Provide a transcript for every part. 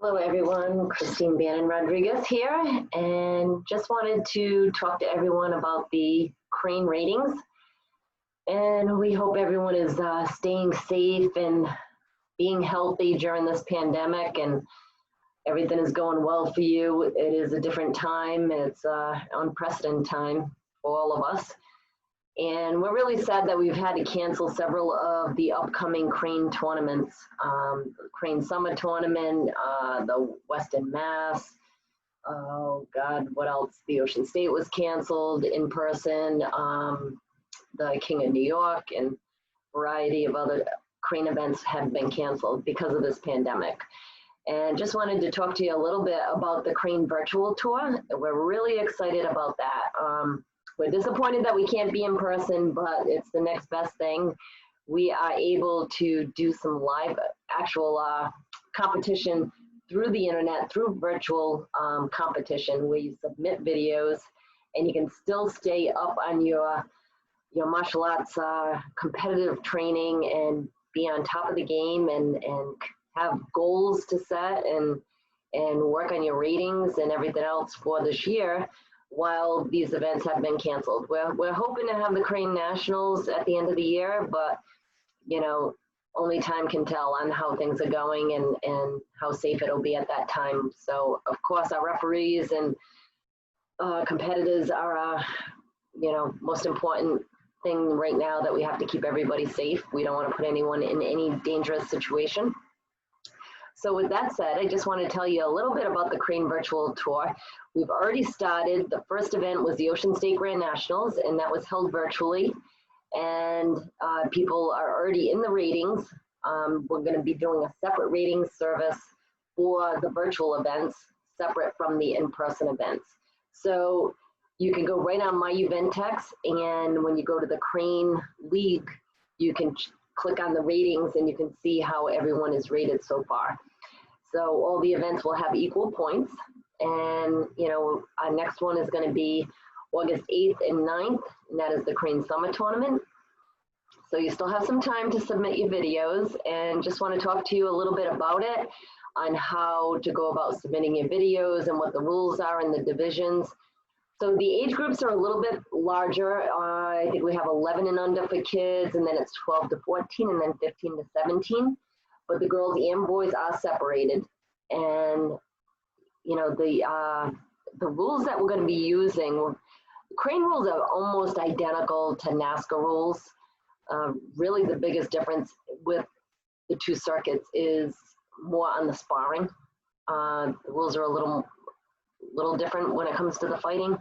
Hello everyone, Christine Bannon Rodriguez here, and just wanted to talk to everyone about the Krane ratings. And we hope everyone is staying safe and being healthy during this pandemic, and everything is going well for you. It is a different time, and it's an unprecedented time for all of us. And we're really sad that we've had to cancel several of the upcoming Krane tournaments. Krane Summer Tournament, the Western Mass, oh God, what else? The Ocean State was canceled in person, the King of New York, and a variety of other Krane events have been canceled because of this pandemic. And just wanted to talk to you a little bit about the Krane virtual tour. We're really excited about that. We're disappointed that we can't be in person, but it's the next best thing. We are able to do some live actual competition through the internet, through virtual competition, where you submit videos and you can still stay up on your martial arts competitive training and be on top of the game and have goals to set and work on your ratings and everything else for this year, while these events have been canceled. We're hoping to have the Krane Nationals at the end of the year, but only time can tell on how things are going and how safe it'll be at that time. So of course our referees and competitors are most important thing right now, that we have to keep everybody safe. We don't want to put anyone in any dangerous situation. So with that said, I just want to tell you a little bit about the Krane Virtual Tour. We've already started. The first event was the Ocean State Grand Nationals, and that was held virtually. And people are already in the ratings. We're going to be doing a separate rating service for the virtual events, separate from the in-person events. So you can go right on My Eventex, and when you go to the Krane League, you can click on the ratings and you can see how everyone is rated so far. So all the events will have equal points. And, our next one is going to be August 8th and 9th, and that is the Krane Summer Tournament. So you still have some time to submit your videos, and just want to talk to you a little bit about it, on how to go about submitting your videos and what the rules are in the divisions. So the age groups are a little bit larger. I think we have 11 and under for kids, and then it's 12 to 14, and then 15 to 17. But the girls and boys are separated. And, the rules that we're going to be using, Krane rules are almost identical to NASCAR rules. Really the biggest difference with the two circuits is more on the sparring. The rules are a little different when it comes to the fighting.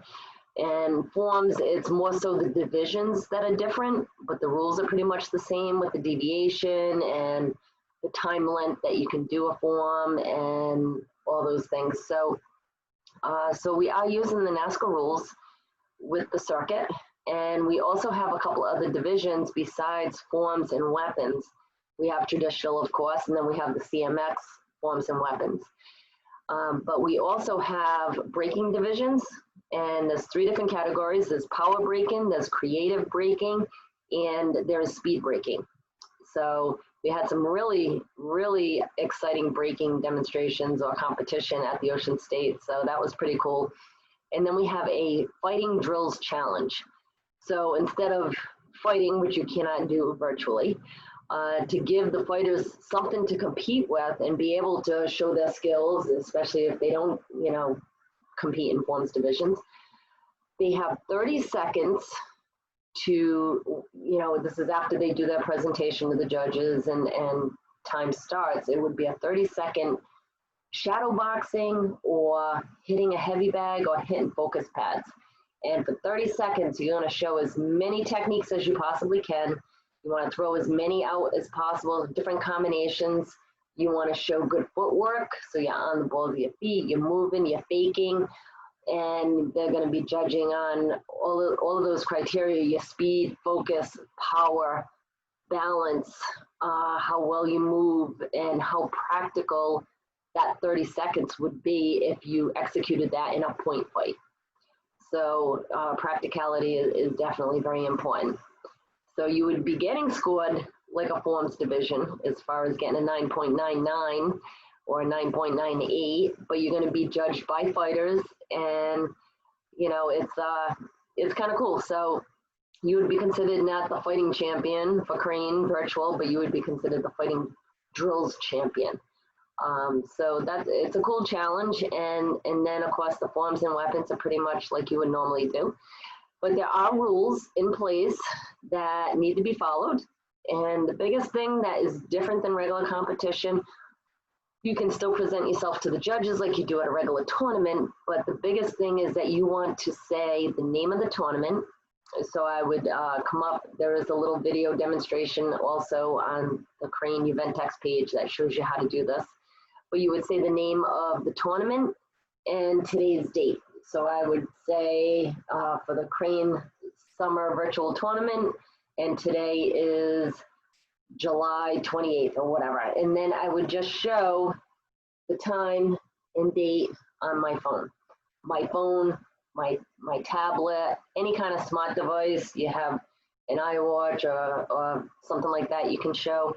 And forms, it's more so the divisions that are different, but the rules are pretty much the same, with the deviation and the time length that you can do a form and all those things. So we are using the NASCAR rules with the circuit, and we also have a couple other divisions besides forms and weapons. We have traditional, of course, and then we have the CMX forms and weapons. But we also have breaking divisions, and there's 3 different categories. There's power breaking, there's creative breaking, and there's speed breaking. So we had some really, really exciting breaking demonstrations or competition at the Ocean State. So that was pretty cool. And then we have a fighting drills challenge. So instead of fighting, which you cannot do virtually, to give the fighters something to compete with and be able to show their skills, especially if they don't, compete in forms divisions. They have 30 seconds to, this is after they do their presentation to the judges and time starts. It would be a 30-second shadow boxing or hitting a heavy bag or hitting focus pads. And for 30 seconds, you're going to show as many techniques as you possibly can. You want to throw as many out as possible, different combinations. You want to show good footwork, so you're on the balls of your feet, you're moving, you're faking, and they're going to be judging on all of those criteria: your speed, focus, power, balance, how well you move, and how practical that 30 seconds would be if you executed that in a point fight. So practicality is definitely very important. So you would be getting scored like a forms division as far as getting a 9.99 or a 9.98, but you're going to be judged by fighters, and you know it's kind of cool. So you would be considered not the fighting champion for Krane virtual, but you would be considered the fighting drills champion. So it's a cool challenge, and then of course the forms and weapons are pretty much like you would normally do. But there are rules in place that need to be followed. And the biggest thing that is different than regular competition, you can still present yourself to the judges like you do at a regular tournament, but the biggest thing is that you want to say the name of the tournament. So I would come up, there is a little video demonstration also on the Krane Eventex page that shows you how to do this. But you would say the name of the tournament and today's date. So I would say for the Krane Summer Virtual Tournament, and today is July 28th or whatever. And then I would just show the time and date on my phone. My tablet, any kind of smart device, you have an iWatch or something like that, you can show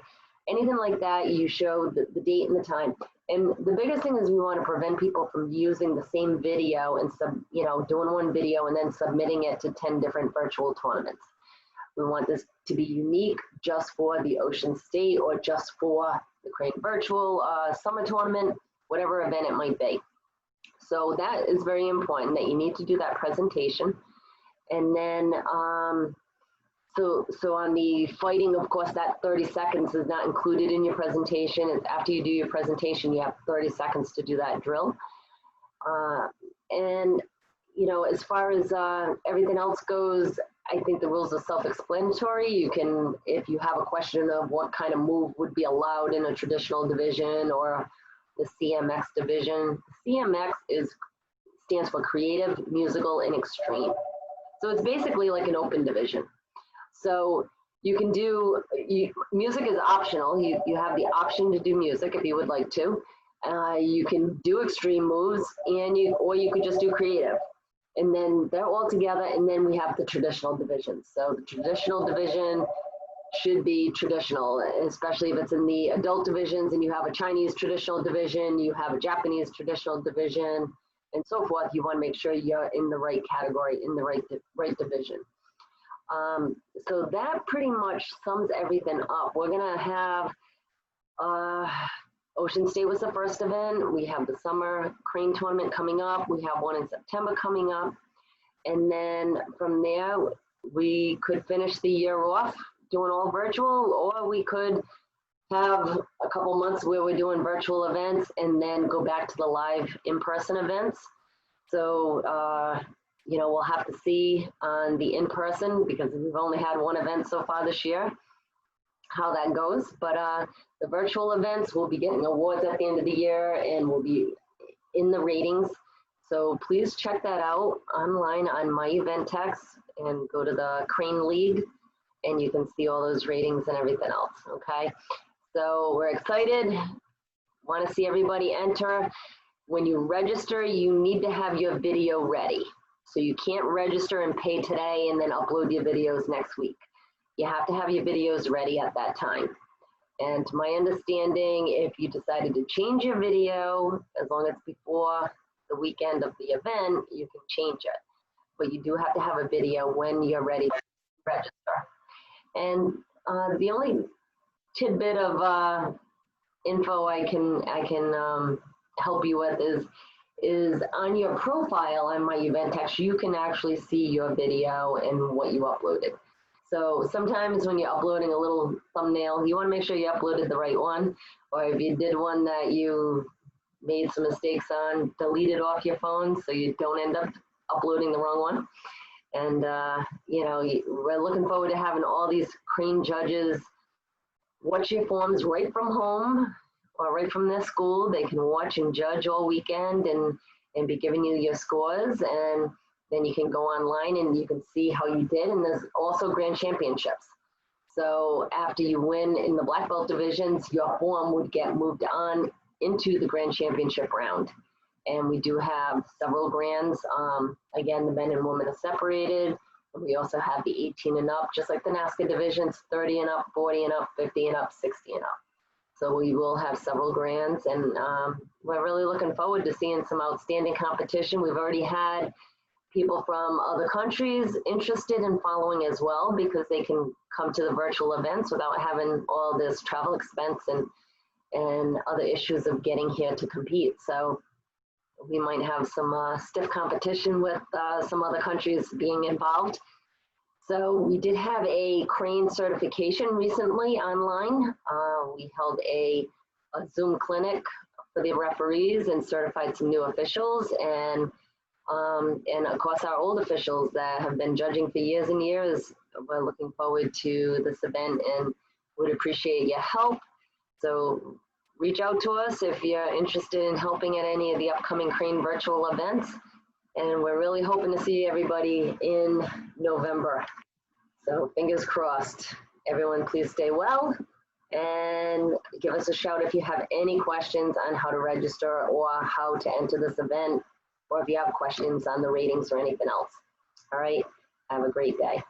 anything like that, you show the date and the time. And the biggest thing is we want to prevent people from using the same video and doing one video and then submitting it to 10 different virtual tournaments. We want this to be unique just for the Ocean State or just for the Krane Virtual Summer Tournament, whatever event it might be. So that is very important, that you need to do that presentation. And then, so on the fighting, of course, that 30 seconds is not included in your presentation. It's after you do your presentation, you have 30 seconds to do that drill. And, you know, as far as everything else goes, I think the rules are self-explanatory. You can, if you have a question of what kind of move would be allowed in a traditional division or the CMX division. CMX stands for Creative, Musical, and Extreme. So it's basically like an open division. So you can do, music is optional. You have the option to do music if you would like to. You can do extreme moves, or you could just do creative. And then they're all together, and then we have the traditional divisions. So the traditional division should be traditional, especially if it's in the adult divisions and you have a Chinese traditional division, you have a Japanese traditional division, and so forth. You want to make sure you're in the right category, in the right division. So that pretty much sums everything up. We're going to have Ocean State was the first event. We have the Summer Krane Tournament coming up. We have one in September coming up. And then from there, we could finish the year off doing all virtual, or we could have a couple months where we're doing virtual events and then go back to the live in-person events. So, you know, we'll have to see on the in-person, because we've only had one event so far this year, how that goes. But the virtual events, will be getting awards at the end of the year and will be in the ratings. So please check that out online on my Eventex and go to the Krane League, and you can see all those ratings and everything else, okay? So we're excited, want to see everybody enter. When you register, you need to have your video ready. So you can't register and pay today and then upload your videos next week. You have to have your videos ready at that time. And to my understanding, if you decided to change your video, as long as it's before the weekend of the event, you can change it. But you do have to have a video when you're ready to register. And the only tidbit of info I can help you with is on your profile on my Eventex, you can actually see your video and what you uploaded. So sometimes when you're uploading a little thumbnail, you want to make sure you uploaded the right one, or if you did one that you made some mistakes on, delete it off your phone so you don't end up uploading the wrong one. And, you know, we're looking forward to having all these Krane judges watch your forms right from home or right from their school. They can watch and judge all weekend and be giving you your scores. And then you can go online and you can see how you did. And there's also grand championships. So after you win in the black belt divisions, your form would get moved on into the grand championship round. And we do have several grands. Again, the men and women are separated. We also have the 18 and up, just like the NASCAR divisions, 30 and up, 40 and up, 50 and up, 60 and up. So we will have several grands, and we're really looking forward to seeing some outstanding competition. We've already had people from other countries interested in following as well, because they can come to the virtual events without having all this travel expense and other issues of getting here to compete. So we might have some stiff competition with some other countries being involved. So we did have a Krane certification recently online. We held a Zoom clinic for the referees and certified some new officials, and of course our old officials that have been judging for years and years. We're looking forward to this event and would appreciate your help. So reach out to us if you're interested in helping at any of the upcoming Krane virtual events. And we're really hoping to see everybody in November. So fingers crossed. Everyone, please stay well and give us a shout if you have any questions on how to register or how to enter this event, or if you have questions on the ratings or anything else. All right, have a great day.